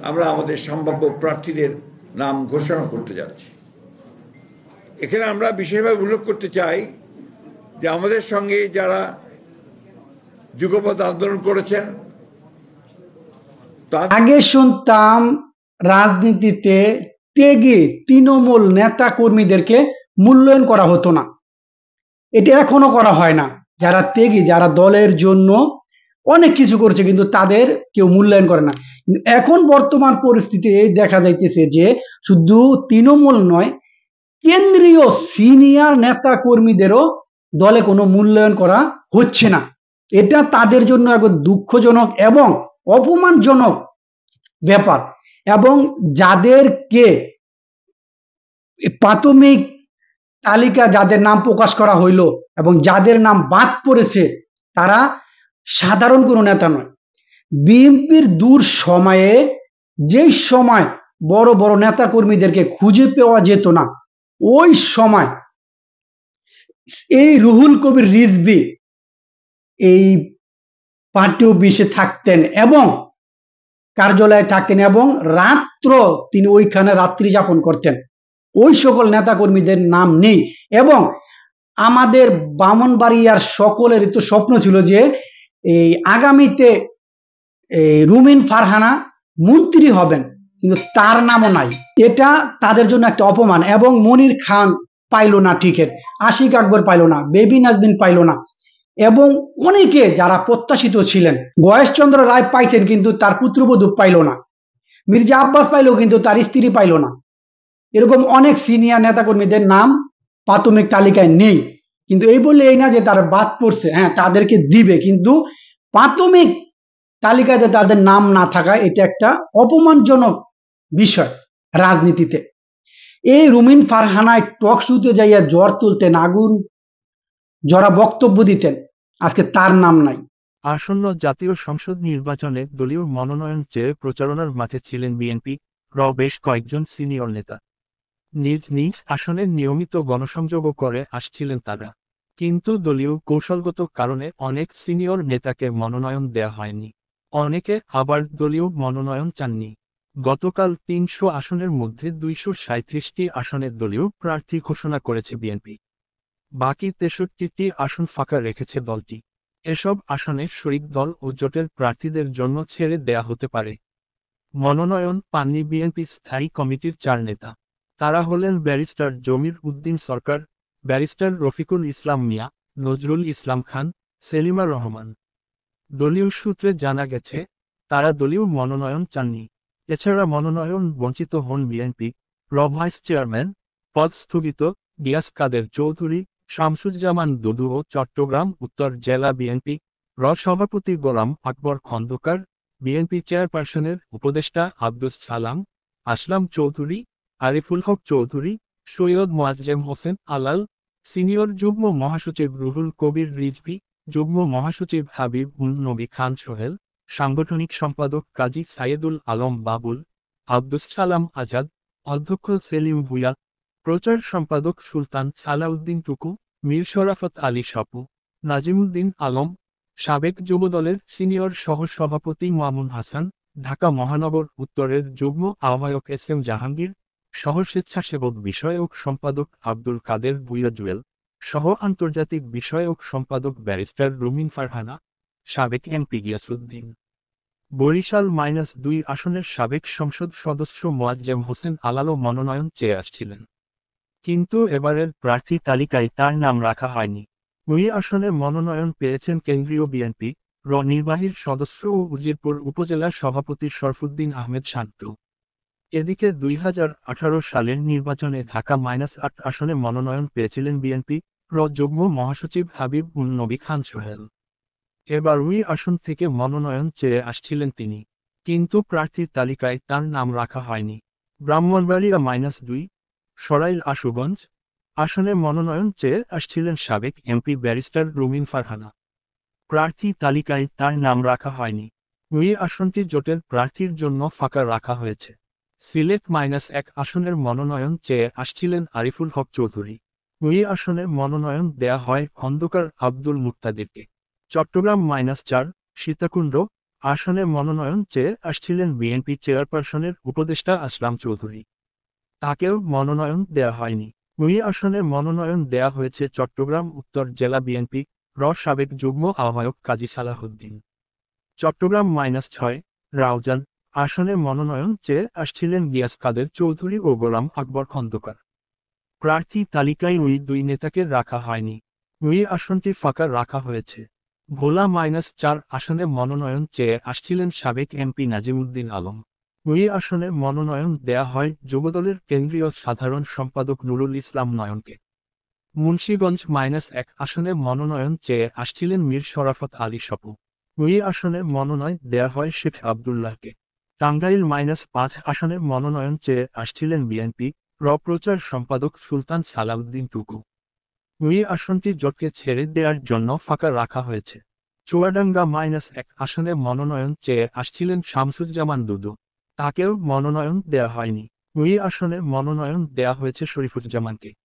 আমরা আমাদের সম্ভাব্য প্রার্থীদের নাম ঘোষণা করতে যাচ্ছি। এখানে আমরা বিশেষভাবে উল্লেখ করতে চাই যে আমাদের সঙ্গে যারা যুগপৎ আন্দোলন করেছেন, আগে শুনতাম রাজনীতিতে ত্যাগী তৃণমূল নেতা কর্মীদেরকে মূল্যায়ন করা হতো না। এটা এখনো করা হয় না। যারা ত্যাগী, যারা দলের জন্য অনেক কিছু করছে, কিন্তু তাদের কেউ মূল্যায়ন করে না। এখন বর্তমান পরিস্থিতি দেখা যাইতেছে যে শুধু তৃণমূল নয়, কেন্দ্রীয় সিনিয়র নেতা কর্মীদেরও দলে কোনো মূল্যায়ন করা হচ্ছে না। এটা তাদের জন্য এক দুঃখজনক এবং অপমানজনক ব্যাপার। এবং যাদেরকে প্রাথমিক তালিকা যাদের নাম প্রকাশ করা হইল এবং যাদের নাম বাদ পড়েছে, তারা সাধারণ কোনো নেতা নয়। বিএনপির দূর সময়ে যেই সময় বড় বড় নেতা কর্মীদেরকে খুঁজে পাওয়া যেত না, ওই সময় এই রুহুল কবির রিজভী এই পার্টি অফিসে থাকতেন এবং কার্যালয়ে থাকতেন এবং রাত্র তিনি ওইখানে রাত্রি যাপন করতেন। ওই সকল নেতা কর্মীদের নাম নেই। এবং আমাদের ব্রাহ্মণবাড়িয়ার সকলেরই তো স্বপ্ন ছিল যে এই আগামীতে রুমিন ফারহানা মন্ত্রী হবেন, কিন্তু তার নামও নাই। এটা তাদের জন্য একটা অপমান। এবং মনির খান পাইলো না টিকিট, আশিক আকবর পাইলো না, বেবি নাজদিন পাইলো না, এবং অনেকে যারা প্রত্যাশিত ছিলেন। গয়েশচন্দ্র রায় পাইছেন, কিন্তু তার পুত্রবধূ পাইল না। মির্জা আব্বাস পাইলো, কিন্তু তার স্ত্রী পাইল না। এরকম অনেক সিনিয়র নেতাকর্মীদের নাম প্রাথমিক তালিকায় নেই। কিন্তু এই বললে এই না যে তারা বাদ পড়ছে, হ্যাঁ তাদেরকে দিবে, কিন্তু প্রাথমিক তালিকাতে তাদের নাম না থাকা এটা একটা অপমানজনক বিষয় রাজনীতিতে। এই রুমিন ফারহানায় টক শুতে যাইয়া জ্বর তুলতেন, আগুন যারা বক্তব্য দিতেন, আজকে তার নাম নাই। আসন্ন জাতীয় সংসদ নির্বাচনে দলীয় মনোনয়ন চেয়ে প্রচারণার মাঠে ছিলেন বিএনপি বেশ কয়েকজন সিনিয়র নেতা। নিজ নিজ আসনের নিয়মিত গণসংযোগও করে আসছিলেন তারা। কিন্তু দলীয় কৌশলগত কারণে অনেক সিনিয়র নেতাকে মনোনয়ন দেয়া হয়নি। অনেকে আবার দলীয় মনোনয়ন চাননি। গতকাল ৩০০ আসনের মধ্যে ২৩৭টি আসনে দলীয় প্রার্থী ঘোষণা করেছে বিএনপি। বাকি ৬৩টি আসন ফাঁকা রেখেছে দলটি। এসব আসনে শরিক দল ও জোটের প্রার্থীদের জন্য ছেড়ে দেয়া হতে পারে। মনোনয়ন পাননি বিএনপি স্থায়ী কমিটির ৪ নেতা। তারা হলেন ব্যারিস্টার জমির উদ্দিন সরকার, ব্যারিস্টার রফিকুল ইসলাম মিয়া, নজরুল ইসলাম খান, সেলিমা রহমান। দলীয় সূত্রে জানা গেছে, তারা দলীয় মনোনয়ন চাননি। এছাড়া মনোনয়ন বঞ্চিত হন বিএনপি ভাইস চেয়ারম্যান পদ স্থগিত গিয়াস কাদের চৌধুরী, শামসুজ্জামান দুদু ও চট্টগ্রাম উত্তর জেলা বিএনপি সভাপতি গোলাম আকবর খন্দকার, বিএনপি চেয়ারপারসনের উপদেষ্টা আব্দুস সালাম, আসলাম চৌধুরী, আরিফুল হক চৌধুরী, সৈয়দ মোয়াজ্জেম হোসেন আলাল, সিনিয়র যুগ্ম মহাসচিব রুহুল কবির রিজভী, যুগ্ম মহাসচিব হাবিব নবী খান সোহেল, সাংগঠনিক সম্পাদক কাজী সাইয়েদুল আলম বাবুল, আব্দুস সালাম আজাদ, অধ্যক্ষ সেলিম ভুঁইয়া, প্রচার সম্পাদক সুলতান সালাউদ্দিন টুকু, মীর শরাফত আলী সাপু, নাজিমুদ্দিন আলম, সাবেক যুবদলের সিনিয়র সহ-সভাপতি মামুন হাসান, ঢাকা মহানগর উত্তরের যুগ্ম আহ্বায়ক এস.এম. জাহাঙ্গীর, সহ স্বেচ্ছাসেবক বিষয়ক সম্পাদক আব্দুল কাদের ভুঁইয়া জুয়েল, সহ আন্তর্জাতিক বিষয়ক সম্পাদক ব্যারিস্টার রুমিন ফারহানা, সাবেক এমপি গিয়াসউদ্দিন। বরিশাল -২ আসনের সাবেক সংসদ সদস্য মোয়াজ্জেম হোসেন আলালও মনোনয়ন চেয়ে আসছিলেন। কিন্তু এবারের প্রার্থী তালিকায় তার নাম রাখা হয়নি। ওই আসনে মনোনয়ন পেয়েছেন কেন্দ্রীয় বিএনপি নির্বাহীর সদস্য ও উজিরপুর উপজেলার সভাপতি শরফুদ্দিন আহমেদ শান্তু। এদিকে ২০১৮ সালের নির্বাচনে ঢাকা -৮ আসনে মনোনয়ন পেয়েছিলেন বিএনপি যুগ্ম মহাসচিব হাবিব নবী খান সোহেল। এবার ওই আসন থেকে মনোনয়ন চেয়ে আসছিলেন তিনি, কিন্তু প্রার্থীর তালিকায় তার নাম রাখা হয়নি। ব্রাহ্মণবাড়িয়া -২ সরাইল আশুগঞ্জ আসনে মনোনয়ন চেয়ে আসছিলেন সাবেক এমপি ব্যারিস্টার রুমিন ফারহানা। প্রার্থী তালিকায় তার নাম রাখা হয়নি। ওই আসনটি জোটের প্রার্থীর জন্য ফাঁকা রাখা হয়েছে। সিলেট -১ আসনের মনোনয়ন চেয়ে আসছিলেন আরিফুল হক চৌধুরী। ওই আসনে মনোনয়ন দেয়া হয় খন্দকার আব্দুল মুক্তাদিরকে। চট্টগ্রাম -৪ সীতাকুণ্ড আসনে মনোনয়ন চেয়ে আসছিলেন বিএনপি চেয়ারপারসনের উপদেষ্টা আসলাম চৌধুরী। তাকেও মনোনয়ন দেয়া হয়নি। ওই আসনে মনোনয়ন দেয়া হয়েছে চট্টগ্রাম উত্তর জেলা বিএনপি সাবেক যুগ্ম আহ্বায়ক কাজী সালাহউদ্দিন। চট্টগ্রাম -6 রাউজান আসনে মনোনয়ন চেয়ে আসছিলেন গিয়াস কাদের চৌধুরী ও গোলাম আকবর খন্দকার। প্রার্থী তালিকায় ওই দুই নেতাকে রাখা হয়নি। ওই আসনটি ফাঁকা রাখা হয়েছে। ভোলা -4 আসনে মনোনয়ন চেয়ে আসছিলেন সাবেক এমপি নাজিমুদ্দিন আলম। ওই আসনে মনোনয়ন দেয়া হয় যুবদলের কেন্দ্রীয় সাধারণ সম্পাদক নুরুল ইসলাম নয়নকে। মুন্সিগঞ্জ -1 আসনে মনোনয়ন চেয়ে আসছিলেন মীর শরাফত আলী স্বপু। ওই আসনে মনোনয়ন দেয়া হয় শেখ আবদুল্লাহকে। টাঙ্গাইল -5 আসনে মনোনয়ন চেয়ে আসছিলেন বিএনপি প্রচার সম্পাদক সুলতান সালাউদ্দিন টুকু। ওই আসনটি জোটকে ছেড়ে দেওয়ার জন্য ফাঁকা রাখা হয়েছে। চুয়াডাঙ্গা -1 আসনে মনোনয়ন চেয়ে আসছিলেন শামসুজ্জামান দুদু। তাকেও মনোনয়ন দেয়া হয়নি। ওই আসনে মনোনয়ন দেয়া হয়েছে শরীফুজ্জামানকে।